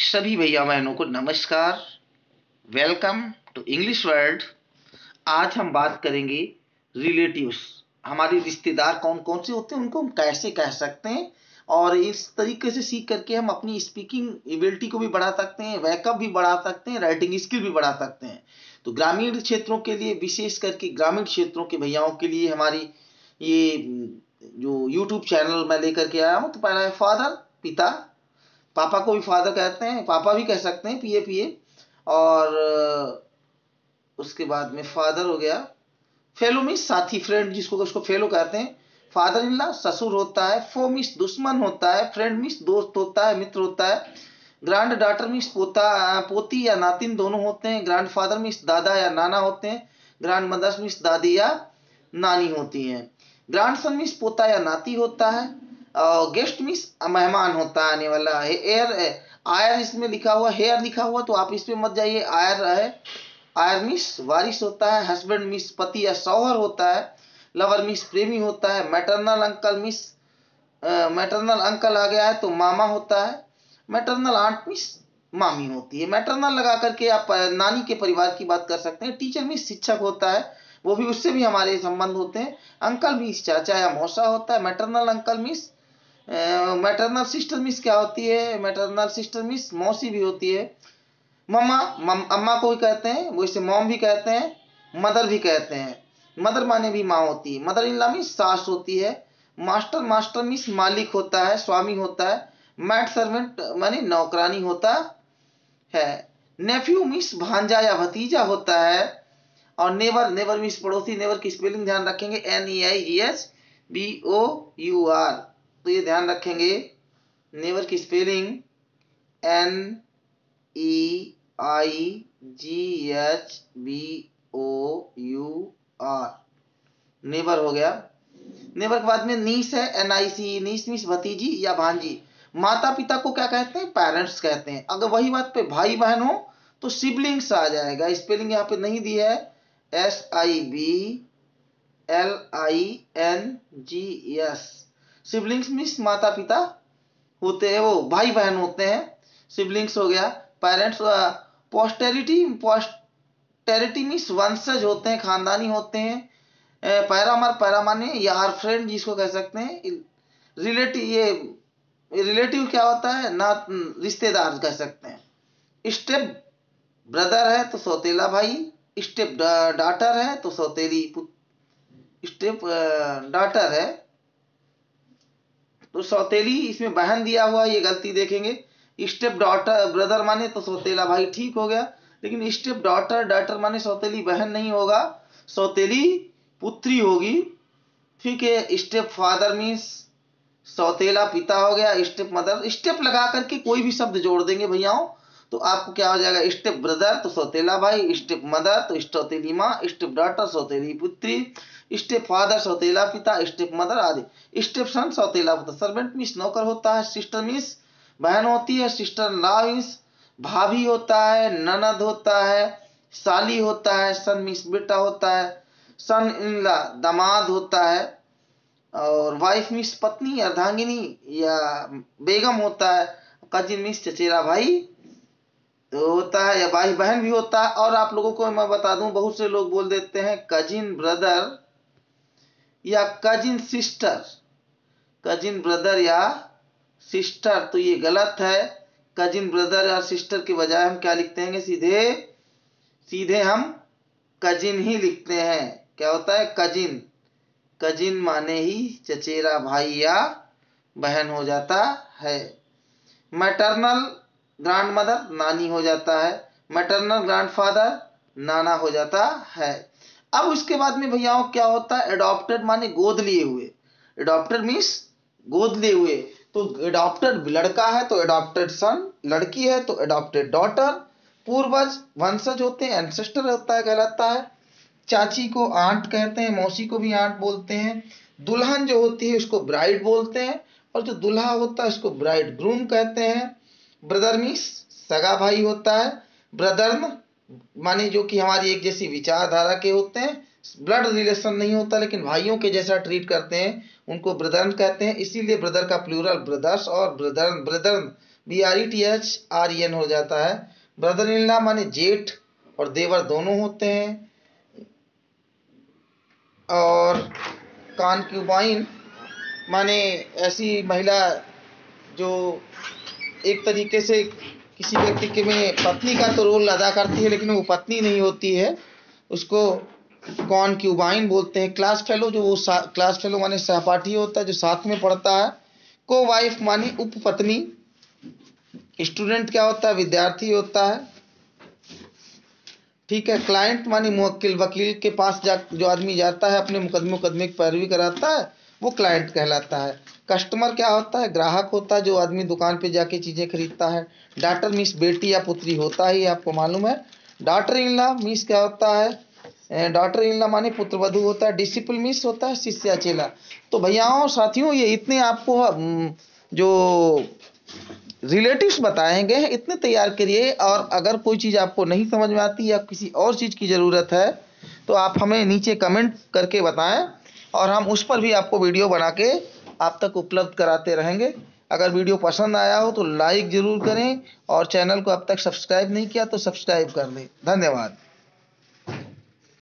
सभी भैया बहनों को नमस्कार। Welcome to English world. आज हम बात करेंगे रिलेटिव्स। हमारे रिश्तेदार कौन कौन से होते हैं, उनको हम कैसे कह सकते हैं, और इस तरीके से सीख करके हम अपनी स्पीकिंग एबिलिटी को भी बढ़ा सकते हैं, वैकअप भी बढ़ा सकते हैं, राइटिंग स्किल भी बढ़ा सकते हैं। तो ग्रामीण क्षेत्रों के लिए, विशेष करके ग्रामीण क्षेत्रों के भैयाओं के लिए हमारी ये जो यूट्यूब चैनल मैं लेकर के आया हूँ। तो पहला है फादर, पिता। पापा को भी फादर कहते हैं, पापा भी कह सकते हैं, पिए पिए। और उसके बाद में फादर हो गया। फेलो मीन्स साथी, फ्रेंड, जिसको उसको फेलो कहते हैं। फादर इन लॉ ससुर होता है। फो मीन्स दुश्मन होता है। फ्रेंड मीन्स दोस्त होता है, मित्र होता है। ग्रैंड डॉटर मीन्स पोता, पोती या नातिन दोनों होते हैं। ग्रैंड फादर मीन्स दादा या नाना होते हैं। ग्रैंड मदर्स मीन्स दादी या नानी होती हैं। ग्रैंड सन मीन्स पोता या नाती होता है। और गेस्ट मीन्स मेहमान होता है, आने वाला। एयर, आयर इसमें लिखा हुआ, हेयर लिखा हुआ, तो आप इस पे मत जाइए, आयर है। आयर मिस वारिस होता है। हस्बैंड मिस पति या शौहर होता है। लवर मिस प्रेमी होता है। मैटरनल अंकल मिस, मैटरनल अंकल आ गया है तो मामा होता है। मैटरनल आंट मिस मामी होती है। मैटरनल लगा करके आप नानी के परिवार की बात कर सकते हैं। टीचर मिस शिक्षक होता है, वो भी, उससे भी हमारे संबंध होते हैं। अंकल मिस चाचा या मौसा होता है। मैटरनल अंकल मिस, मैटरनल सिस्टर मिस क्या होती है, मैटरनल सिस्टर मिस मौसी भी होती है। मम्मा, अम्मा को भी कहते हैं, वो इसे मॉम भी कहते हैं, मदर भी कहते हैं। मदर माने भी माँ होती है। मदर इन लॉ मीन्स सास होती है। मास्टर, मास्टर मीन्स मालिक होता है, स्वामी होता है। मैड सर्वेंट माने नौकरानी होता है। नेफ्यू मीन्स भांजा या भतीजा होता है। और नेवर, नेवर मीन्स पड़ोसी। नेवर की स्पेलिंग ध्यान रखेंगे, NEIGHBOUR। तो ये ध्यान रखेंगे, नेवर की स्पेलिंग NEIGHBOUR, नेवर हो गया। नेवर के बाद में नीस है, NIC। नीस मीन्स भतीजी या भांजी। माता पिता को क्या कहते हैं, पेरेंट्स कहते हैं। अगर वही बात पे भाई बहन हो तो सिबलिंग्स आ जाएगा। स्पेलिंग यहाँ पे नहीं दी है, SIBLINGS। सिबलिंग्स मीन्स माता पिता होते हैं, वो भाई बहन होते हैं, सिबलिंग्स हो गया। पेरेंट्स, पोस्टेरिटी, पोस्टेरिटी मीन्स वंशज होते हैं, खानदानी होते हैं। पैरामर, पैरामाने यार, फ्रेंड जिसको कह सकते हैं। रिलेटिव, ये रिलेटिव क्या होता है ना, रिश्तेदार कह सकते हैं। स्टेप ब्रदर है तो सौतेला भाई। स्टेप डॉटर है तो सौतेली स्टेप डॉटर है तो सौतेली, इसमें बहन दिया हुआ, ये गलती देखेंगे। स्टेप डॉटर ब्रदर माने तो सौतेला भाई, ठीक हो गया। लेकिन स्टेप डॉटर, डॉटर माने सौतेली बहन नहीं होगा, सौतेली पुत्री होगी। ठीक है। स्टेप फादर मीन्स सौतेला पिता हो गया। स्टेप मदर, स्टेप लगा करके कोई भी शब्द जोड़ देंगे भैयाओं तो आपको क्या हो जाएगा, स्टेप ब्रदर तो सौतेला भाई, स्टेप मदर तो सौतेली माँ, स्टेप डॉटर सौतेली पुत्री, स्टेप फादर सौतेला पिता, स्टेप मदर आदि। स्टेप सन सौतेला पुत्र। सर्वेंट मीन्स नौकर होता है। सिस्टर मीन्स बहन होती है। सिस्टर लॉ मीन्स भाभी होता है, ननद होता है, साली होता है। सन मीन्स बेटा होता है। सन इन लॉ दामाद होता है। और वाइफ मीन्स पत्नी, अर्धांगिनी या बेगम होता है। कजिन मीन्स चचेरा भाई होता है, या भाई बहन भी होता है। और आप लोगों को मैं बता दूं, बहुत से लोग बोल देते हैं कजिन ब्रदर या कजिन सिस्टर। कजिन ब्रदर या सिस्टर, तो ये गलत है। कजिन ब्रदर या सिस्टर के बजाय हम क्या लिखते हैं, सीधे सीधे हम कजिन ही लिखते हैं। क्या होता है, कजिन। कजिन माने ही चचेरा भाई या बहन हो जाता है। मैटरनल ग्रैंड मदर नानी हो जाता है। मैटरनल ग्रैंडफादर नाना हो जाता है। अब उसके बाद में भैयाओं क्या होता है, एडॉप्टेड माने गोद लिए हुए। एडॉप्टेड मीन्स गोद लिए हुए। तो एडॉप्टेड लड़का है तो एडॉप्टेड सन, लड़की है तो एडॉप्टेड डॉटर। पूर्वज वंशज होते हैं, एंसेस्टर होता है, कहलाता है। चाची को आंट कहते हैं, मौसी को भी आंट बोलते हैं। दुल्हन जो होती है उसको ब्राइड बोलते हैं, और जो दूल्हा होता है उसको ब्राइड ग्रूम कहते हैं। ब्रदर मीन्स सगा भाई होता है। ब्रदर्न माने जो कि हमारी एक जैसी विचारधारा के होते हैं, ब्लड रिलेशन नहीं होता लेकिन भाइयों के जैसा ट्रीट करते हैं, उनको ब्रदर्न कहते हैं। इसीलिए ब्रदर का प्लूरल ब्रदर्स और ब्रदर्न, ब्रदर्न BRETHREN हो जाता है। ब्रदर इन लॉ माने जेठ और देवर दोनों होते हैं। और कॉन्क्यूबाइन माने ऐसी महिला जो एक तरीके से किसी व्यक्ति के में पत्नी का तो रोल अदा करती है, लेकिन वो पत्नी नहीं होती है, उसको कॉन्क्यूबाइन बोलते हैं। क्लास फेलो जो वो क्लास फेलो माने सहपाठी होता है जो साथ में पढ़ता है। को वाइफ माने उपपत्नी। स्टूडेंट क्या होता है? विद्यार्थी होता है। ठीक है। क्लाइंट मानी मुवक्किल, वकील के पास जो आदमी जाता है अपने मुकदमे की पैरवी कराता है, वो क्लाइंट कहलाता है। कस्टमर क्या होता है? ग्राहक होता है, जो आदमी दुकान पे जाके चीजें खरीदता है। डॉटर मीन्स बेटी या पुत्री होता ही आपको मालूम है। डॉटर इन लॉ मीन्स क्या होता है? डॉटर इन लॉ माने पुत्रवधू होता है। डिसिपल मीन्स होता है शिष्य या चेला। तो भैयाओं साथियों, ये इतने आपको जो रिलेटिव्स बताए गए हैं इतने तैयार करिए। और अगर कोई चीज़ आपको नहीं समझ में आती या किसी और चीज़ की ज़रूरत है तो आप हमें नीचे कमेंट करके बताएं, और हम उस पर भी आपको वीडियो बना के आप तक उपलब्ध कराते रहेंगे। अगर वीडियो पसंद आया हो तो लाइक ज़रूर करें, और चैनल को अब तक सब्सक्राइब नहीं किया तो सब्सक्राइब कर लें। धन्यवाद।